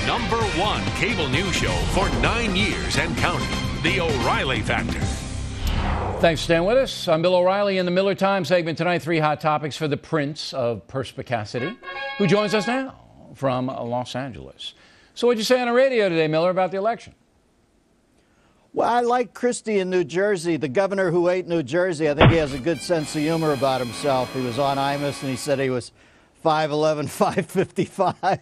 #1 cable news show for 9 years and counting. The O'Reilly Factor. Thanks for staying with us. I'm Bill O'Reilly in the Miller Time segment tonight. 3 hot topics for the Prince of Perspicacity, who joins us now from Los Angeles. So what'd you say on the radio today, Miller, about the election? Well, I like Christie in New Jersey, the governor who ate New Jersey. I think he has a good sense of humor about himself. He was on Imus and he said he was 5'11", 555.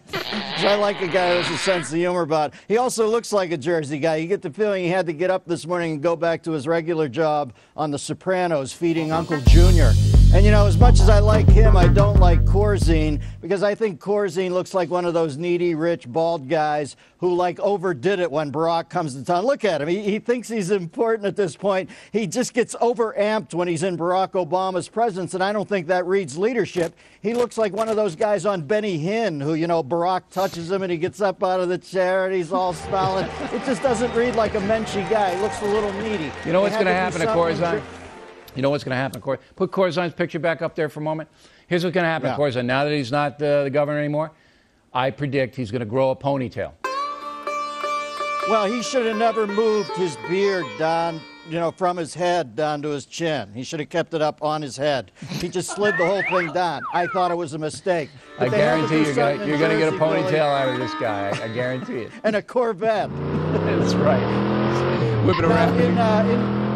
So I like a guy who has a sense of humor about it. He also looks like a Jersey guy. You get the feeling he had to get up this morning and go back to his regular job on The Sopranos, feeding Uncle Junior. And, you know, as much as I like him, I don't like Corzine, because I think Corzine looks like one of those needy, rich, bald guys who, like, overdid it when Barack comes to town. Look at him. He thinks he's important at this point. He just gets overamped when he's in Barack Obama's presence, and I don't think that reads leadership. He looks like one of those guys on Benny Hinn who, you know, Barack touches him and he gets up out of the chair and he's all smiling. It just doesn't read like a menschy guy. He looks a little needy. You know what's going to happen to Corzine? You know what's going to happen to Corzine? Put Corzine's picture back up there for a moment. Here's what's going to happen to Corzine. Now that he's not the governor anymore, I predict he's going to grow a ponytail. Well, he should have never moved his beard down, you know, from his head down to his chin. He should have kept it up on his head. He just slid the whole thing down. I thought it was a mistake. But I guarantee you're going to get a ponytail out of this guy. I guarantee it. And a Corvette. That's right. Whip it around.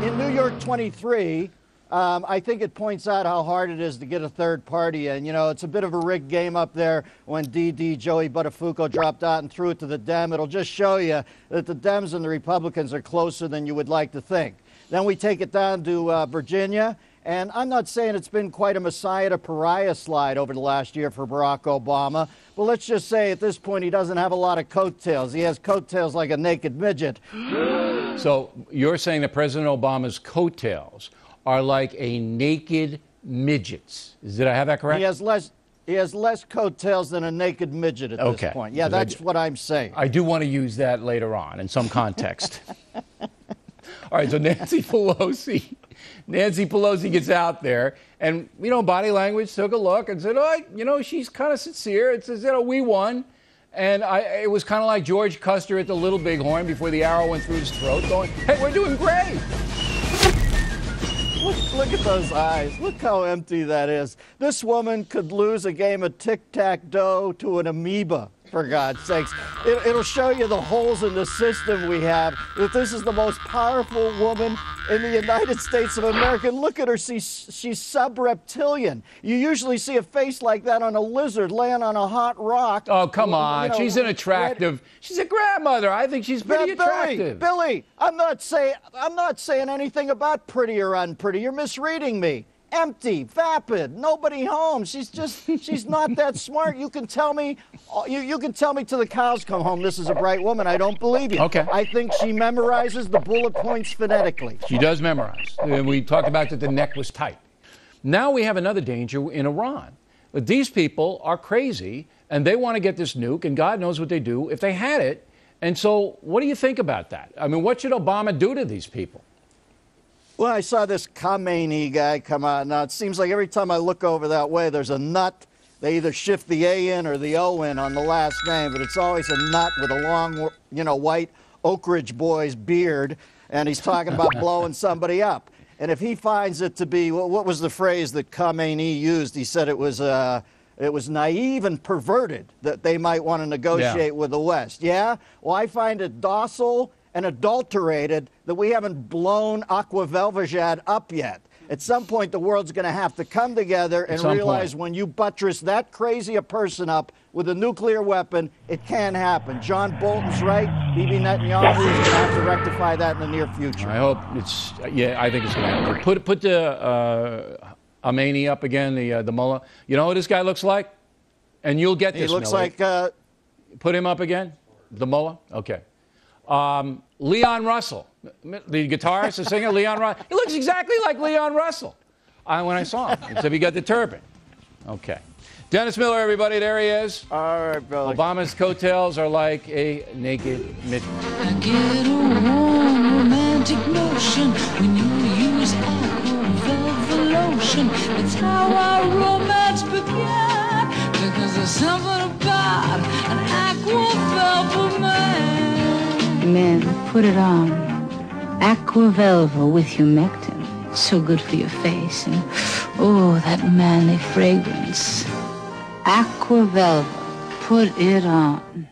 In New York 23, I think it points out how hard it is to get a third party. And, you know, it's a bit of a rigged game up there when Joey Buttafuoco dropped out and threw it to the Dem. It'll just show you that the Dems and the Republicans are closer than you would like to think. Then we take it down to Virginia. And I'm not saying it's been quite a Messiah to Pariah slide over the last year for Barack Obama. But let's just say at this point he doesn't have a lot of coattails. He has coattails like a naked midget. So you're saying that President Obama's coattails are like a naked midget's. Did I have that correct? He has less coattails than a naked midget at this point. Yeah, that's what I'm saying. I do want to use that later on in some context. All right, so Nancy Pelosi gets out there and, you know, body language, took a look and said, oh, you know, she's kind of sincere. It says, you know, we won. And it was kind of like George Custer at the Little Bighorn before the arrow went through his throat going, hey, we're doing great. Look at those eyes. Look how empty that is. This woman could lose a game of tic-tac-toe to an amoeba, for God's sakes. It'll show you the holes in the system we have, that this is the most powerful woman in the United States of America. Look at her. She's sub-reptilian. You usually see a face like that on a lizard laying on a hot rock. Oh, come on. You know, she's an attractive. She's a grandmother. I think she's pretty attractive. Billy, I'm not saying anything about pretty or unpretty. You're misreading me. Empty, vapid, nobody home. She's not that smart. You can tell me, you can tell me till the cows come home this is a bright woman. I don't believe you. Okay. I think she memorizes the bullet points phonetically. She does memorize. We talked about that the neck was tight. Now we have another danger in Iran. But these people are crazy and they want to get this nuke, and God knows what they do if they had it. And so what do you think about that? I mean, what should Obama do to these people? Well, I saw this Khamenei guy come out. Now, it seems like every time I look over that way, there's a nut. They either shift the A in or the O in on the last name, but it's always a nut with a long, you know, white Oak Ridge boy's beard, and he's talking about blowing somebody up. And if he finds it to be, what was the phrase that Khamenei used? He said it was naive and perverted that they might want to negotiate with the West. Yeah? Well, I find it docile and adulterated that we haven't blown Aqua Velvejad up yet. At some point, the world's going to have to come together and realize when you buttress that crazy a person up with a nuclear weapon, it can happen. John Bolton's right. Bibi Netanyahu is going to have to rectify that in the near future. I hope it's, I think it's going to happen. Put the Khamenei up again, the mullah. You know what this guy looks like? And you'll get this, He looks Millie. like... Put him up again? The mullah? Okay. Leon Russell, the guitarist, the singer, Leon Russell. He looks exactly like Leon Russell when I saw him, except he got the turban. Okay. Dennis Miller, everybody, there he is. All right, Billy. Obama's coattails are like a naked midget. I get a warm romantic notion when you use aqua velvet lotion. That's how our romance began, because there's something about an aqua men, put it on. Aquavelva with humectant. So good for your face. And, oh, that manly fragrance. Aquavelva, put it on.